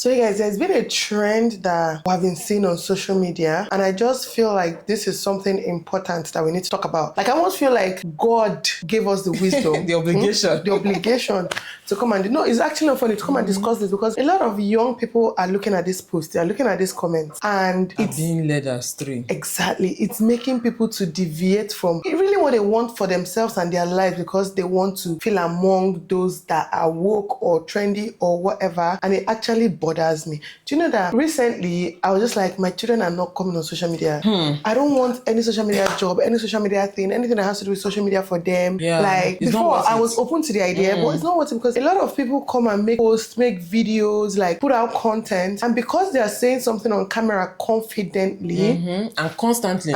So you guys, there's been a trend that we have been seeing on social media, and I just feel like this is something important that we need to talk about. Like I almost feel like God gave us the wisdom, the obligation, the obligation to come and it's actually not funny to come and discuss this, because a lot of young people are looking at this post, they are looking at these comments, and it's being led astray. Exactly, it's making people to deviate from really what they want for themselves and their lives, because they want to feel among those that are woke or trendy or whatever, and it actually bothers me. Do you know that recently I was just like, my children are not coming on social media. I don't want any social media job, any social media thing, anything that has to do with social media for them. Like it's before I was open to the idea, but it's not worth it, because a lot of people come and make posts, make videos, like put out content, and because they are saying something on camera confidently and constantly,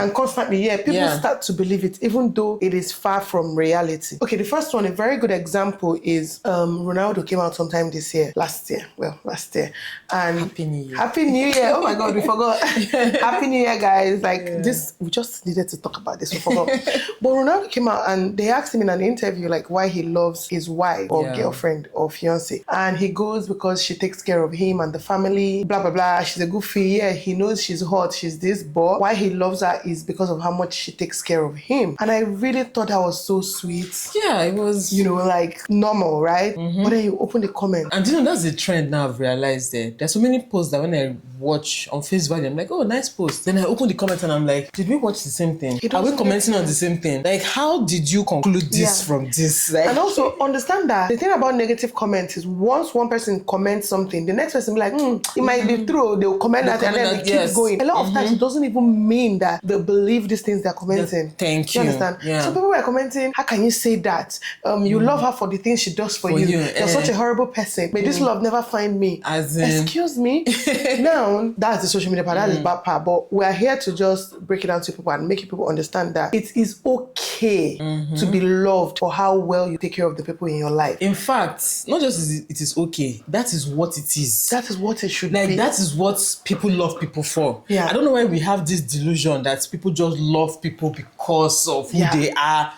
people start to believe it, even though it is far from reality. Okay, the first one, a very good example is Ronaldo came out sometime last year, and Happy New Year. Happy New Year. Oh my God, we forgot. Happy New Year, guys. This, we just needed to talk about this, we forgot. But Ronaldo came out and they asked him in an interview like why he loves his wife or girlfriend or fiance, and he goes, because she takes care of him and the family, blah blah blah, she's a good fit, he knows she's hot, she's this, but why he loves her is because of how much she takes care of him. And I really thought that was so sweet. Yeah, it was, like normal, right? But then you open the comment, and that's the trend now. I've realized there's so many posts that when I watch on Facebook, I'm like, oh, nice post. Then I open the comments and I'm like, did we watch the same thing? Are we commenting on the same thing? Like, how did you conclude this from this? Like, and also understand that the thing about negative comments is once one person comments something, the next person will be like, it might be true. They'll comment that and then they keep going. A lot of times it doesn't even mean that they believe these things they're commenting. Thank you. You understand? So people were commenting, how can you say that? You love her for the things she does for you. You're such a horrible person. May this love never find me. As in, excuse me. Now, that's the social media part, that is the bad part. But we're here to just break it down to people and make people understand that it is okay to be loved for how well you take care of the people in your life. In fact, not just it is okay, that is what it is. That is what it should be. Like, that is what people love people for. I don't know why we have this delusion that people just love people because of who they are.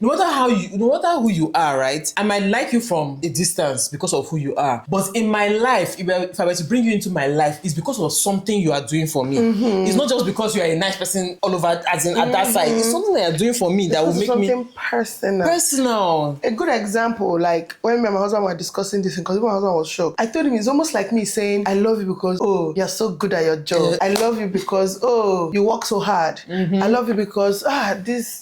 No matter who you are, right? I might like you from a distance because of who you are. But in my life, if I were to bring you into my life, it's because of something you are doing for me. It's not just because you are a nice person all over, as in at that side. It's something that you're doing for me that will make me something personal. A good example, like when me and my husband were discussing this, because my husband was shocked. I told him it's almost like me saying, I love you because, oh, you're so good at your job. I love you because, oh, you work so hard. I love you because,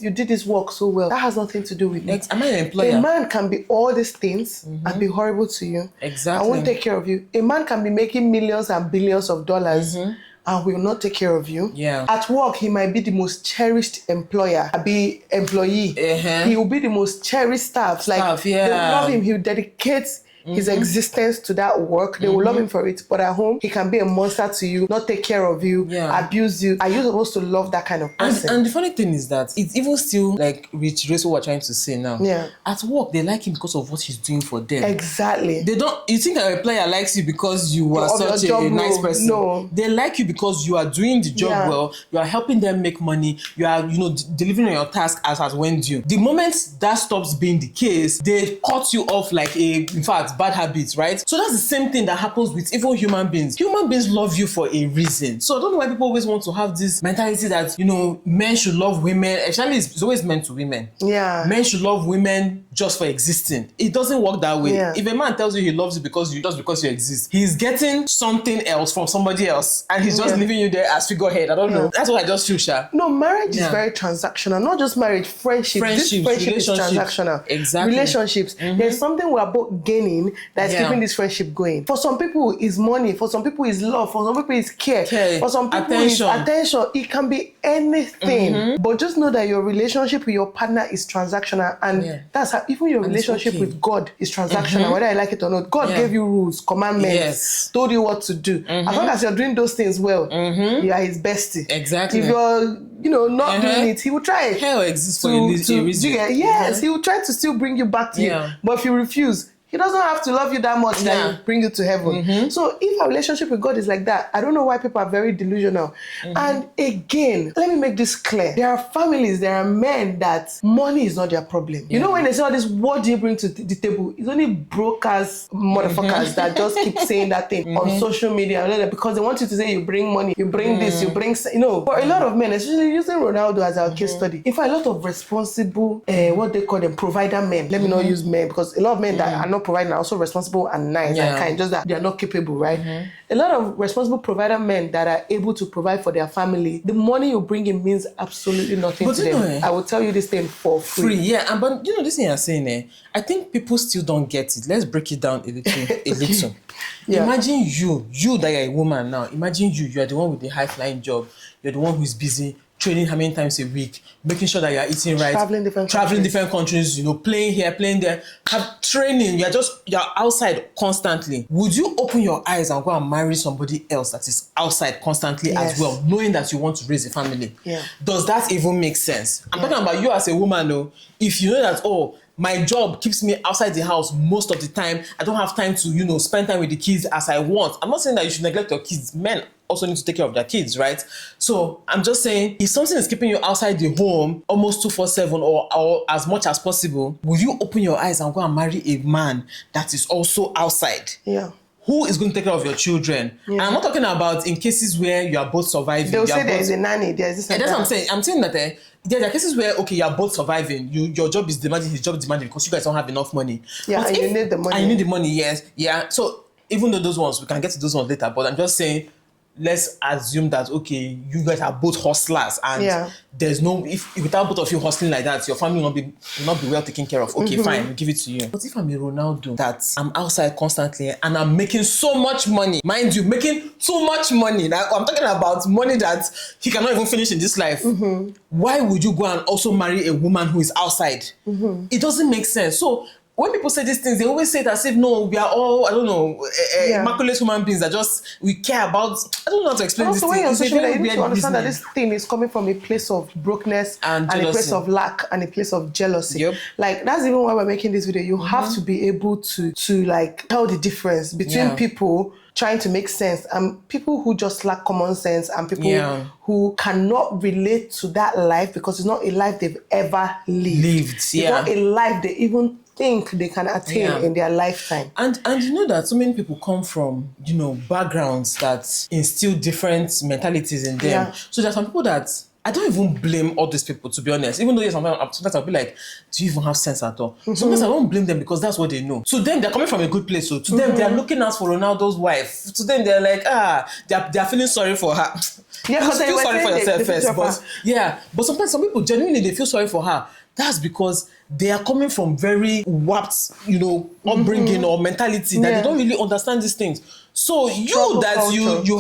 you did this work so well. That has nothing to do with me. Am I an employer? A man can be all these things and be horrible to you. Exactly. I won't take care of you. A man can be making millions and billions of dollars and will not take care of you. At work, he might be the most cherished employee. He will be the most cherished staff. They love him. He will dedicate his existence to that work. They will love him for it. But at home, he can be a monster to you, not take care of you, abuse you. Are you supposed to love that kind of person? And the funny thing is that it's even still like reiterates what we're trying to say now. At work, they like him because of what he's doing for them. Exactly. They don't. You think an employer likes you because you are such a nice person? No. They like you because you are doing the job well. You are helping them make money. You are, delivering on your task as when due. The moment that stops being the case, they cut you off like in fact, bad habits, right? So that's the same thing that happens with even human beings. Human beings love you for a reason. So I don't know why people always want to have this mentality that, men should love women. Actually, it's always meant to women. Men should love women just for existing. It doesn't work that way. If a man tells you he loves you just because you exist, he's getting something else from somebody else and he's just leaving you there as figurehead. I don't know. That's what I just feel, Sha. No, marriage is very transactional. Not just marriage, friendship. This friendship is transactional. Exactly. Relationships. There's something we are both gaining that's keeping this friendship going. For some people, it's money. For some people, it's love. For some people, it's care. For some people, it's attention. It can be anything. But just know that your relationship with your partner is transactional. And that's how even your relationship with God is transactional, whether I like it or not. God gave you rules, commandments, told you what to do. As long as you're doing those things well, you are his bestie. Exactly. If you're not doing it, he will try. Hell exists for a reason. Yes, he will try to still bring you back to you. But if you refuse, He doesn't have to love you that much that he bring you to heaven. So if our relationship with God is like that, I don't know why people are very delusional. And again, let me make this clear. There are families, there are men that money is not their problem. You know when they say all this, what do you bring to the table? It's only brokers, motherfuckers that just keep saying that thing on social media because they want you to say you bring money, you bring this, you bring, you know. For a lot of men, especially using Ronaldo as our case study, in fact, a lot of responsible, what they call them, provider men. Let me not use men because a lot of men that are not providing are also responsible and nice and kind, just that they are not capable, right? A lot of responsible provider men that are able to provide for their family, the money you bring in means absolutely nothing to them. I will tell you this thing for free. Yeah, and but you know this thing you're saying, I think people still don't get it. Let's break it down a little. Imagine you that you're a woman now. Imagine you're the one with the high flying job. You're the one who's busy training how many times a week, making sure that you're eating right, traveling different countries, you know, playing here, playing there, have training. You're outside constantly. Would you open your eyes and go and marry somebody else that is outside constantly as well, knowing that you want to raise a family? Does that even make sense? I'm talking about you as a woman, though. If you know that, my job keeps me outside the house most of the time, I don't have time to, you know, spend time with the kids as I want. I'm not saying that you should neglect your kids. Men also need to take care of their kids, right? So I'm just saying, if something is keeping you outside the home almost 247 or as much as possible, will you open your eyes and go and marry a man that is also outside? Who is going to take care of your children? And I'm not talking about in cases where you are both surviving. They'll say there is a nanny, there is this and that's that. what I'm saying. I'm saying that there are cases where, okay, you are both surviving. Your job is demanding, his job is demanding because you guys don't have enough money. And you need the money. And you need the money, yes. Yeah. So even though those ones, we can get to those ones later, but I'm just saying, let's assume that, okay, you guys are both hustlers and there's no, if without both of you hustling like that, your family will not be well taken care of. Okay, fine, we'll give it to you. But if I'm a Ronaldo that I'm outside constantly and I'm making so much money, mind you, making too much money, like I'm talking about money that he cannot even finish in this life, why would you go and also marry a woman who is outside? It doesn't make sense. So when people say these things, they always say it as if, no, we are all, I don't know, immaculate human beings that we care about. I don't know how to explain this thing. Also, when you're on social media, you need to understand that this thing is coming from a place of brokenness and a place of lack and a place of jealousy. Like, that's even why we're making this video. You have to be able to like tell the difference between people trying to make sense and people who just lack common sense and people who cannot relate to that life because it's not a life they've ever lived. It's not a life they even think they can attain in their lifetime. And you know that so many people come from, you know, backgrounds that instill different mentalities in them. So there's some people that I don't even blame all these people, to be honest. Even though sometimes I'll be like, do you even have sense at all? Sometimes I don't blame them because that's what they know. To them, they're coming from a good place. So to them, they're looking out for Ronaldo's wife. To them, they're like, they're feeling sorry for her. Because feel sorry for yourself first. But sometimes some people genuinely they feel sorry for her. That's because they are coming from very warped, you know, upbringing or mentality that they don't really understand these things. So you that you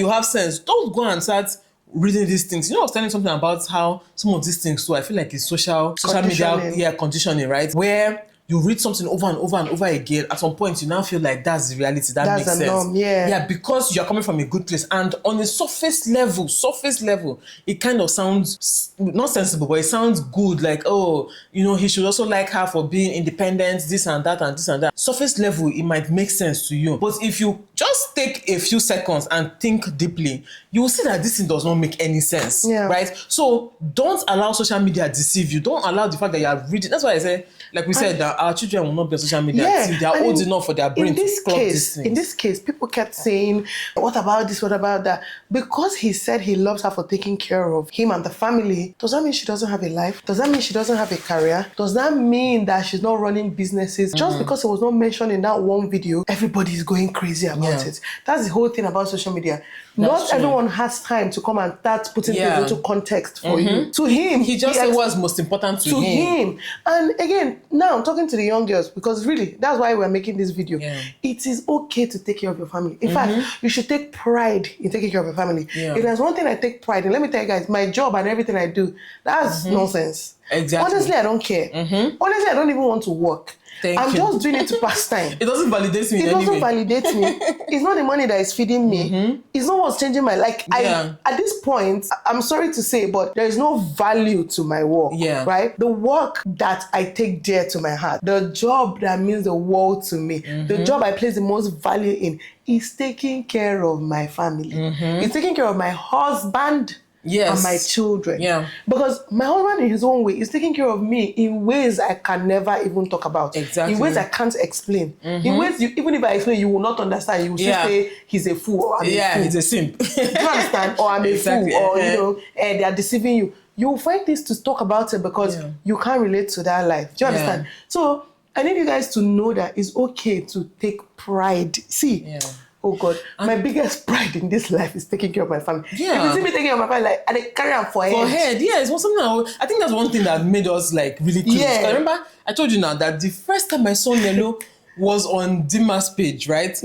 have sense, don't go and start reading these things. You know, I was telling something about how some of these things, so I feel like it's social media conditioning, right? Where you read something over and over and over again, at some point you now feel like that's the reality, that makes sense. Norm, because you're coming from a good place. And on a surface level, it kind of sounds not sensible, but it sounds good. Like, oh, you know, he should also like her for being independent, this and that and this and that. Surface level, it might make sense to you. But if you just take a few seconds and think deeply, you will see that this thing does not make any sense, right? So don't allow social media deceive you. Don't allow the fact that you are reading. That's why I say, like we said, that our children will not be on social media until they are old enough for their brain to clock these things. In this case, people kept saying, what about this, what about that? Because he said he loves her for taking care of him and the family, does that mean she doesn't have a life? Does that mean she doesn't have a career? Does that mean that she's not running businesses? Just because it was not mentioned in that one video, everybody is going crazy about it. That's the whole thing about social media. Not everyone has time to come and start putting things into context for you. To him, he just said what's most important to him. And again, now I'm talking to the young girls because really, that's why we're making this video. It is okay to take care of your family. In fact, you should take pride in taking care of your family. If there's one thing I take pride in, let me tell you guys, my job and everything I do, that's nonsense. Exactly. Honestly, I don't care. Honestly, I don't even want to work. I'm just doing it to pass time. It doesn't validate me. It doesn't validate me. It's not the money that is feeding me. It's not what's changing my life. At this point, I'm sorry to say, but there is no value to my work. Right? The work that I take dear to my heart, the job that means the world to me, the job I place the most value in, is taking care of my family. It's taking care of my husband. And my children. Because my husband, in his own way, is taking care of me in ways I can never even talk about. In ways I can't explain. In ways, even if I explain, you will not understand. You will still say he's a fool or I'm a fool. He's a simp. Do you understand? Or I'm a fool. Or, you know, they are deceiving you. You will find things to talk about it because you can't relate to that life. Do you understand? So I need you guys to know that it's okay to take pride. See, oh God, my biggest pride in this life is taking care of my family. If you see me taking care of my family, like, I carry on for head. It's something I think that's one thing that made us like really close. I remember I told you now that the first time I saw Nello was on Dima's page, right?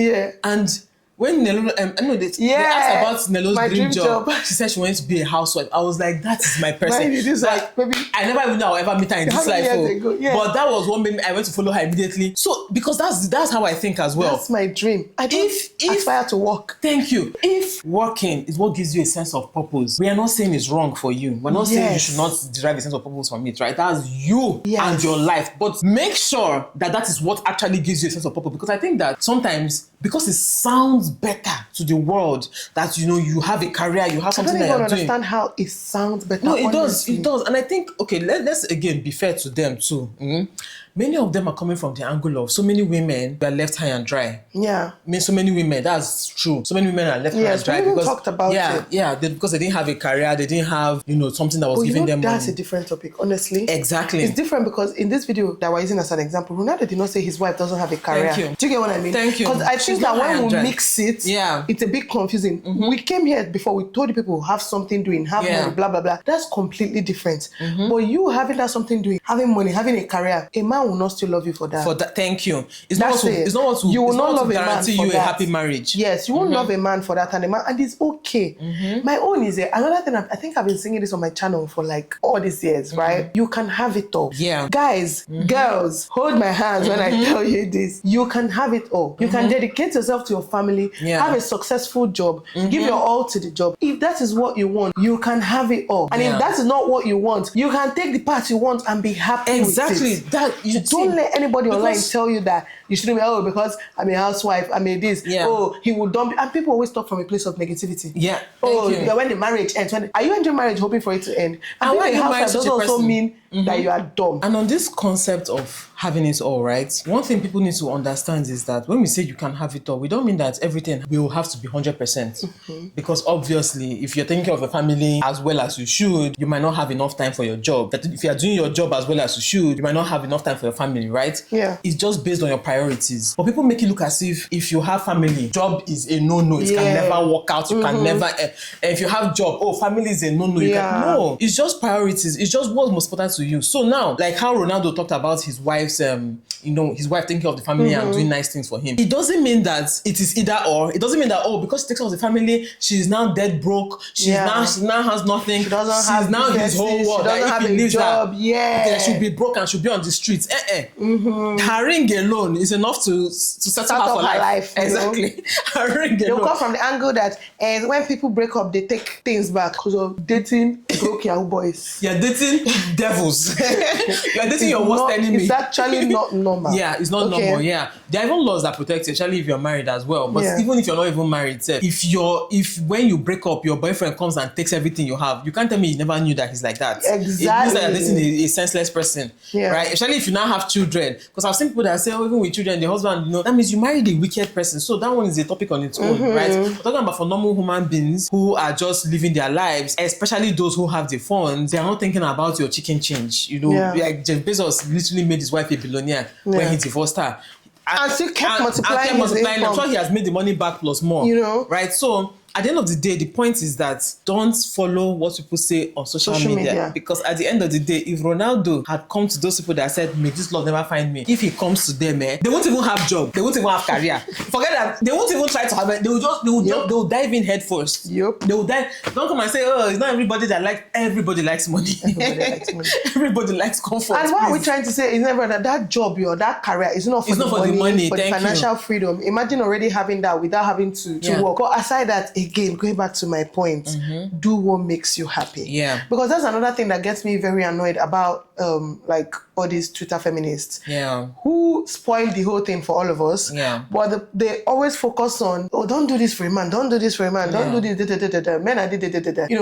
And when Nello, they asked about Nello's dream job. She said she wanted to be a housewife. I was like, that is my person. I never even know I'll ever meet her in this life. But that was what made me, I went to follow her immediately. So, because that's how I think as well. That's my dream. I don't aspire to work. Thank you. If working is what gives you a sense of purpose, we are not saying it's wrong for you. We're not saying you should not derive a sense of purpose from it, right? That's you and your life. But make sure that is what actually gives you a sense of purpose. Because I think that sometimes, because it sounds better to the world that you have a career, you have something that you're doing. I don't even understand how it sounds better. No, it does. And I think, okay, let's again be fair to them too. Many of them are coming from the angle of so many women that are left high and dry. I mean, so many women, that's true. So many women are left high and dry because talked about it. Because they didn't have a career, they didn't have, something that was giving them that's money. A different topic, honestly. Exactly. It's different because in this video that we're using as an example, Ronaldo did not say his wife doesn't have a career. Thank you. Do you get what I mean? Thank you. Because I think that when we mix it, it's a bit confusing. We came here before, we told the people have something doing, have money, blah, blah, blah. That's completely different. But you having that something doing, having money, having a career, a man will not still love you for that. Thank you. It's not what to you will not love a man guarantee you a happy marriage. Yes, you won't love a man for that, and it's okay. My own is another thing. I think I've been singing this on my channel for like all these years, right? You can have it all. Guys, girls, hold my hands when I tell you this. You can have it all. You can dedicate yourself to your family, have a successful job, give your all to the job. If that is what you want, you can have it all. And if that is not what you want, you can take the part you want and be happy with it. Don't let anybody online tell you that you shouldn't be, because I'm a housewife, I'm a this, he will dump you. And people always talk from a place of negativity. When the marriage ends, are you entering marriage hoping for it to end? And when a housewife doesn't also mean that you are dumb. And on this concept of having it all, right? One thing people need to understand is that when we say you can have it all, we don't mean that everything will have to be 100%. Because obviously, if you're taking care of your family as well as you should, you might not have enough time for your job. But if you're doing your job as well as you should, you might not have enough time for your family, right? It's just based on your priorities. But people make it look as if you have family, job is a no-no. It can never work out. You can never... if you have job, family is a no-no. No, it's just priorities. It's just what's most important to you. So now, like how Ronaldo talked about his wife's, his wife taking care of the family and doing nice things for him. It doesn't mean that it is either or. It doesn't mean that, because she takes care of the family, she's now dead broke. She now has nothing. She doesn't have now his whole world. She doesn't have a job. That she'll be broke and she'll be on the streets. Her ring alone is enough to settle her for life. Exactly. Her ring alone. They'll come from the angle that when people break up, they take things back because of dating broke Yahoo boys. You're dating devils. You're dating your worst enemy. It's actually not normal. It's not normal. There are even laws that protect you, especially if you're married as well. But even if you're not even married, if when you break up, your boyfriend comes and takes everything you have, you can't tell me you never knew that he's like that. Exactly. It means that you're dating a senseless person, right? Especially if you now have children. Because I've seen people that say, even with children, the husband, that means you married a wicked person. So that one is a topic on its own, right? We're talking about for normal human beings who are just living their lives, especially those who have the funds. They are not thinking about your chicken change. Like Jeff Bezos literally made his wife a billionaire when he divorced her. And still kept multiplying. I'm sure he has made the money back plus more. Right? So at the end of the day, the point is that don't follow what people say on social media. Because at the end of the day, if Ronaldo had come to those people that said, may this love never find me, if he comes to them, they won't even have job, they won't even have career. Forget that, they won't even try to have it. They will dive in head first. They will dive. Don't come and say, oh, it's not everybody that likes. Everybody likes money. Everybody likes money. Everybody likes comfort. And what we're trying to say is never that job or that career is not for the money, for the financial freedom. Imagine already having that without having to work. But aside that, again, going back to my point, do what makes you happy. Yeah. Because that's another thing that gets me very annoyed about like all these Twitter feminists. Yeah. Who spoil the whole thing for all of us. Yeah. But they always focus on, oh, don't do this for a man, don't do this for a man, don't do this, men are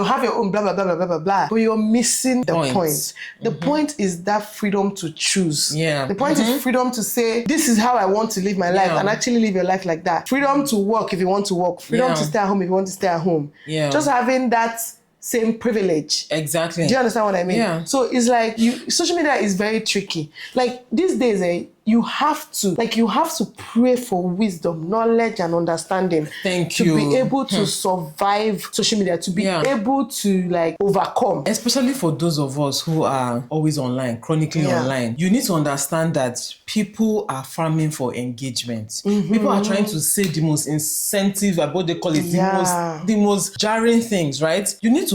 have your own blah blah blah blah blah blah. But you're missing the point. The point is that freedom to choose. Yeah. The point is freedom to say, this is how I want to live my life, and actually live your life like that. Freedom to work if you want to work. Freedom to stay at home if you want to stay at home. Yeah. Just having that same privilege. Exactly. Do you understand what I mean? Yeah. So it's like social media is very tricky. Like these days, you have to pray for wisdom, knowledge, and understanding. To be able to survive social media, to be able to like overcome. Especially for those of us who are always online, chronically online. You need to understand that people are farming for engagement. People are trying to say the most incentive, what they call it, the most jarring things, right? You need to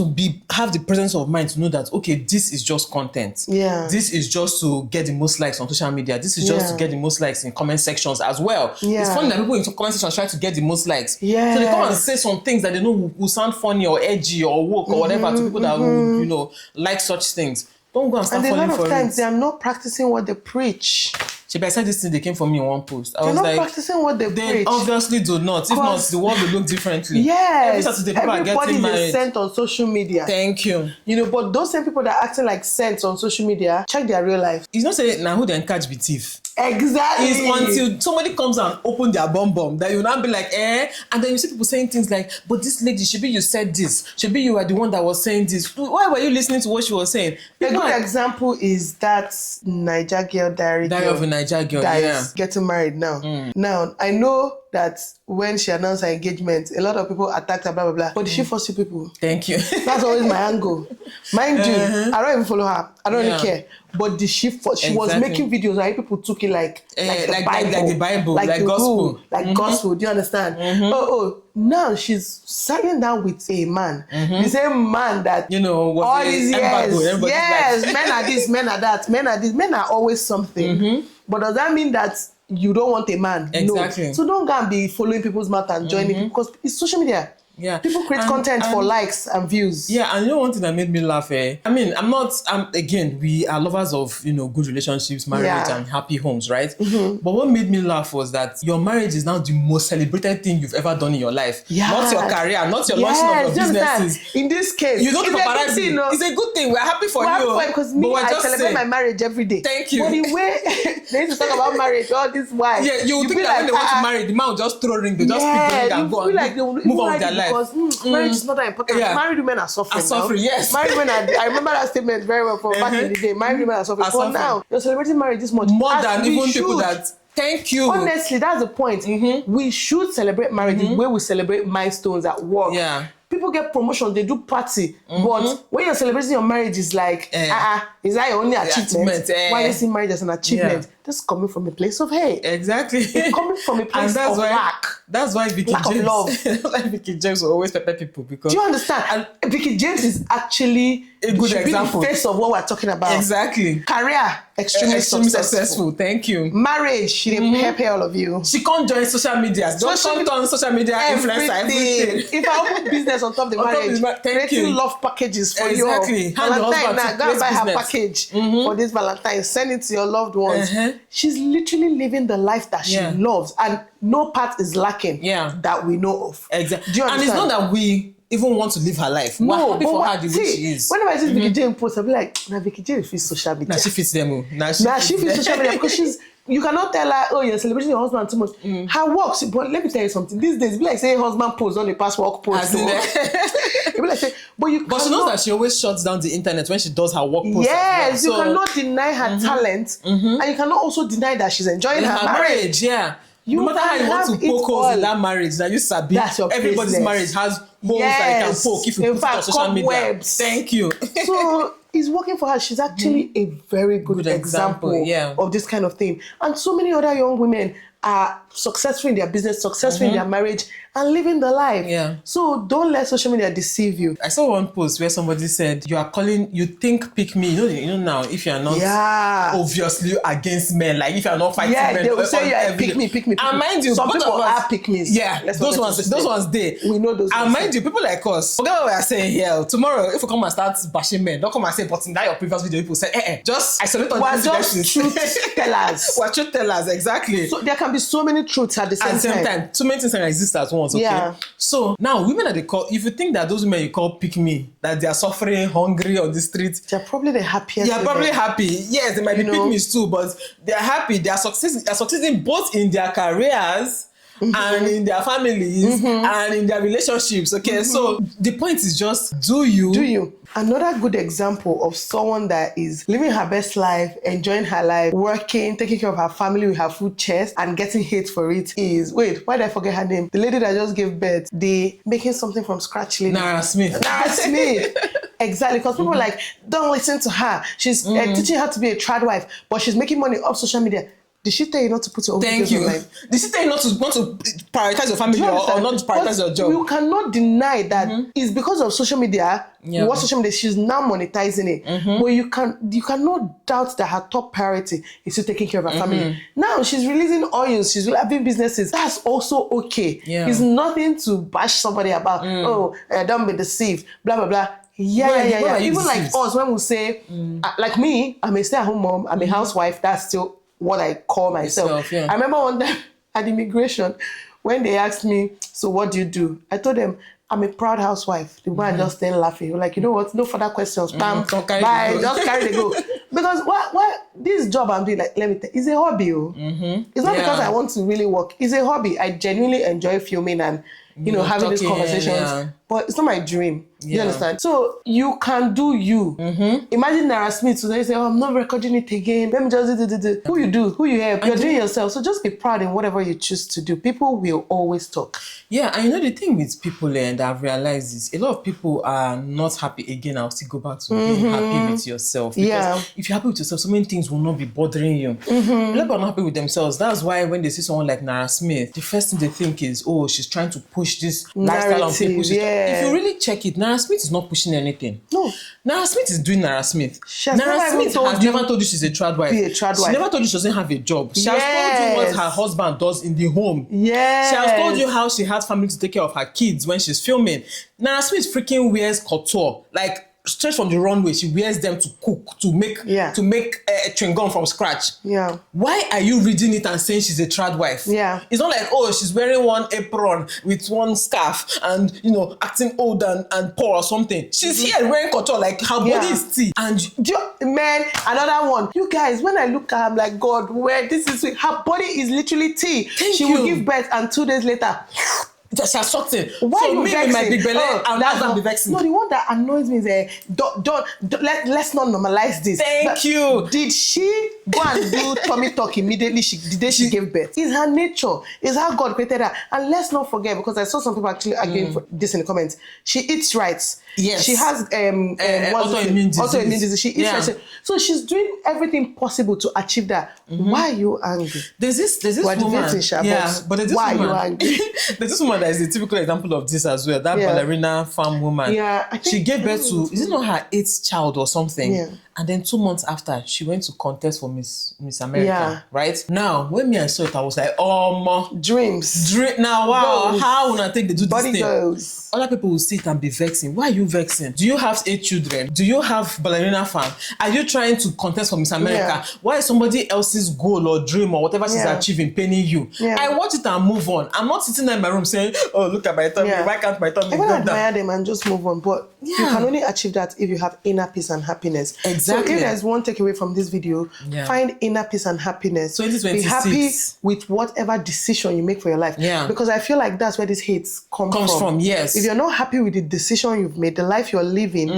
have the presence of mind to know that, okay, this is just content. Yeah. This is just to get the most likes on social media. This is just to get the most likes in comment sections as well. It's funny that people in comment sections try to get the most likes. Yeah. So they come and say some things that they know will sound funny or edgy or woke or whatever to people that will, like such things. Don't go and start falling for it. And a lot of times they are not practicing what they preach. I said this thing, they came for me in one post. They're not practicing what they preach. Obviously do not. If not, the world will look differently. Yes. Every Saturday, people are getting married. Everybody is sent on social media. Thank you. But those same people that are acting like saints on social media, check their real life. It's not saying now who they catch be thief. Exactly. It's until somebody comes and open their bum that you now be like, and then you see people saying things like, but this lady, Shebi, you said this. Shebi, you were the one that was saying this. Why were you listening to what she was saying? A good example is that Niger girl Diary of a Niger girl, is getting married now. Now, I know that when she announced her engagement, a lot of people attacked her, blah, blah, blah. But did she force you people? Thank you. That's always my angle. Mind you, I don't even follow her. I don't really care. But did she was making videos and people took it like the Bible. Like the gospel. Gospel. Do you understand? Now she's settling down with a man. The same man that, was all these years. Yes, like... men are this, men are that, men are this. Men are always something. But does that mean that you don't want a man? Exactly. No. So don't go and be following people's mouth and joining people, because it's social media. Yeah. People create content for likes and views. Yeah, and one thing that made me laugh, I mean, again, we are lovers of, good relationships, marriage, and happy homes, right? But what made me laugh was that your marriage is now the most celebrated thing you've ever done in your life. Yeah. Not your career, not your launching of your businesses. In this case, you don't do paparazzi. It's a good thing. We're happy for you. Because I celebrate my marriage every day. Thank you. But the way they used to talk about marriage, all this wife. Yeah, you think that when they want to marry, the man will just throw ring, they just pick the ring and go and move on with their life. Because marriage is not that important. Married women are suffering. Yes. Married women I remember that statement very well from back in the day. Married women are suffering. But now you're celebrating marriage this much. More than even people that. Thank you. Honestly, that's the point. We should celebrate marriage the way we celebrate milestones at work. Yeah. People get promotion, they do party. But when you're celebrating your marriage, it's like, is that your only achievement? Why do you see marriage as an achievement? That's coming from a place of hate. Exactly. It's coming from a place of lack. That's why Vicky James. Of love. Like Vicky James will always pepper people because. Do you understand? And Vicky James is actually a good example. The face of what we're talking about. Exactly. Career, extremely successful. Thank you. Marriage, she didn't pay all of you. She can't join social media. Don't come on social media influencer everything. If I open business on top of the marriage, creating love packages for you. Exactly. Valentine, now go and buy her package for this Valentine. Send it to your loved ones. She's literally living the life that she loves, and no part is lacking that we know of. Exactly. Do you understand? And it's not that we even want to live her life. We're happy for her the way she is. Whenever I see Vicky Jane post, I'll be like, nah, Vicky Jane fits social media. Nah, she fits them. She fits social media because you cannot tell her, oh, you're celebrating your husband too much. Her works, but let me tell you something. These days, it's like saying husband post on the past work post. It be like saying, but she knows that she always shuts down the internet when she does her work post. Yes, you cannot deny her talent, and you cannot also deny that she's enjoying her marriage. Yeah. No matter how you want to have it poke holes in all. that marriage, that you sabi. That's your Everybody's business. marriage has holes that you can poke if you In put fact, it on social media. cobwebs. Thank you. So it's working for her. She's actually a very good, Good example, example, yeah. of this kind of thing. And so many other young women are successful in their business, successful in their marriage, and living the life. Yeah. So don't let social media deceive you. I saw one post where somebody said, you think pick me. You know now, if you're not obviously against men, like if you're not fighting men. They will say, pick me. And mind you, some both people of us, are pick me. Yeah, those ones there. We know those And ones. mind you, people like us, forget what we are saying here. Tomorrow, if we come and start bashing men, don't come and say, but in that your previous video, people say, just isolate on We're these just truth tellers. We're truth tellers, exactly. So there can be so many truths at the same time. Too many things can exist at once, okay? Yeah. So now women that they call, if you think that those women you call pick me, that they are suffering, hungry on the street, They're probably the happiest. they are probably happy. Yes, they might be pick me's too, but they are happy. They are succeeding both in their careers and in their families and in their relationships. Okay, so the point is just do you. Another good example of someone that is living her best life, enjoying her life, working, taking care of her family with her food chest, and getting hate for it is, wait, why did I forget her name? The lady that just gave birth, the making something from scratch lady. Nara Smith. Exactly, because people are like, don't listen to her. She's teaching her to be a trad wife, but she's making money off social media. Did she tell you not to put your own videos online? Did she tell you not to prioritize your family or not to prioritize your job? You cannot deny that it's because of social media. What social media, she's now monetizing it. But you cannot doubt that her top priority is to taking care of her family. Now she's releasing oils, she's having businesses. That's also okay. Yeah. It's nothing to bash somebody about. Don't be deceived, blah blah blah. Yeah. Even like us, when we say, like me, I'm a stay-at-home mom, I'm a housewife. That's still what I call myself. I remember one time at immigration when they asked me, so what do? I told them, I'm a proud housewife. The woman just started laughing. We're like, you know what? No further questions. Bam, bye. Just carry the go. Because what this job I'm doing, like, let me tell you, it's a hobby. It's not because I want to really work. It's a hobby. I genuinely enjoy filming and having these conversations. But it's not my dream. You understand? So you can do you. Imagine Nara Smith today say, I'm not recording it again. Let me just do. Who you help? You're doing yourself. So just be proud in whatever you choose to do. People will always talk. Yeah, and the thing with people that I've realized is a lot of people are not happy again. I'll still go back to being happy with yourself. Because if you're happy with yourself, so many things will not be bothering you. A lot of people are not happy with themselves. That's why when they see someone like Nara Smith, the first thing they think is, she's trying to push this lifestyle on people. If you really check it, Nara Smith is not pushing anything. No. Nara Smith is doing Nara Smith. Nara Smith has never told you she's a trad wife. She never told you she doesn't have a job. She has told you what her husband does in the home. She has told you how she has family to take care of her kids when she's filming. Nara Smith freaking wears couture. Like, straight from the runway, she wears them to cook, to make chewing gum from scratch. Why are you reading it and saying she's a trad wife? It's not like, she's wearing one apron with one scarf and acting old and poor or something. She's here wearing couture, like her body is tea. And man, another one. You guys, when I look at her, I'm like, God, where this is? Her body is literally tea. She will give birth and 2 days later, she's something. Why so you me vexing? with my big belly, I'm not gonna be vexing. No, the one that annoys me is let's not normalize this. Thank you. Did she go and do tummy talk immediately the day she gave birth? It's her nature. It's how God created her. And let's not forget, because I saw some people actually arguing for this in the comments. She eats right. Yes. She has autoimmune disease. She eats right. So she's doing everything possible to achieve that. Why are you angry? There's this woman. But there's this why woman. Are you angry? There's this woman that is a typical example of this as well. That ballerina farm woman. She gave birth to, is it not her 8th child or something? And then 2 months after, she went to contest for Miss America. Right? Now, when me I saw it, I was like, dreams. Now, wow, how will I take the do Body this thing? goes. Other people will sit and be vexing. Why are you vexing? Do you have 8 children? Do you have ballerina farm? Are you trying to contest for Miss America? Why is somebody else's goal or dream or whatever she's achieving paining you? I watch it and move on. I'm not sitting in my room saying, look at my tummy. Why can't my tummy go down? Admire them and just move on. But you can only achieve that if you have inner peace and happiness. Exactly. Exactly. So if there's one takeaway from this video, find inner peace and happiness. 2026. Be happy with whatever decision you make for your life. Yeah. Because I feel like that's where this hate comes from. Yes. If you're not happy with the decision you've made, the life you're living,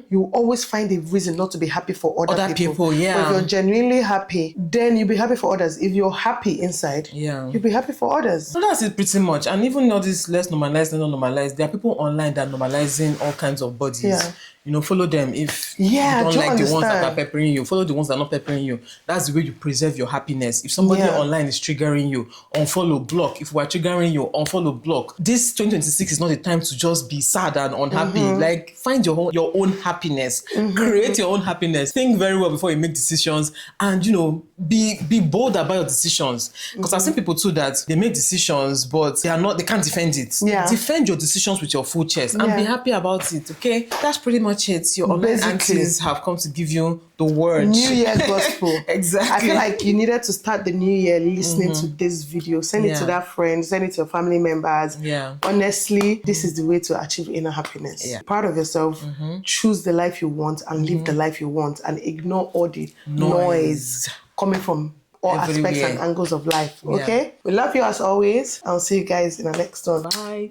you always find a reason not to be happy for other people. Yeah. But if you're genuinely happy, then you'll be happy for others. If you're happy inside, you'll be happy for others. So that's it pretty much. And even all this less normalized, not normalized, there are people online that are normalizing all kinds of bodies. Yeah. You know, follow them. If you don't like the ones that are peppering you, follow the ones that are not peppering you. That's the way you preserve your happiness. If somebody online is triggering you, unfollow, block. If we're triggering you, unfollow, block. This 2026 is not the time to just be sad and unhappy. Like, find your own happiness. Create your own happiness. Think very well before you make decisions, and you know, be bold about your decisions. Because I've seen people too that they make decisions, but they can't defend it. Defend your decisions with your full chest and be happy about it. Okay, that's pretty much it. Your online aunties have come to give you the word. New Year gospel. Exactly. I feel like you needed to start the new year listening to this video. Send it to that friend, send it to your family members. Honestly, this is the way to achieve inner happiness. Proud of yourself, choose the life you want and live the life you want, and ignore all the noise coming from all aspects and angles of life. Okay? We love you as always. I'll see you guys in the next one. Bye.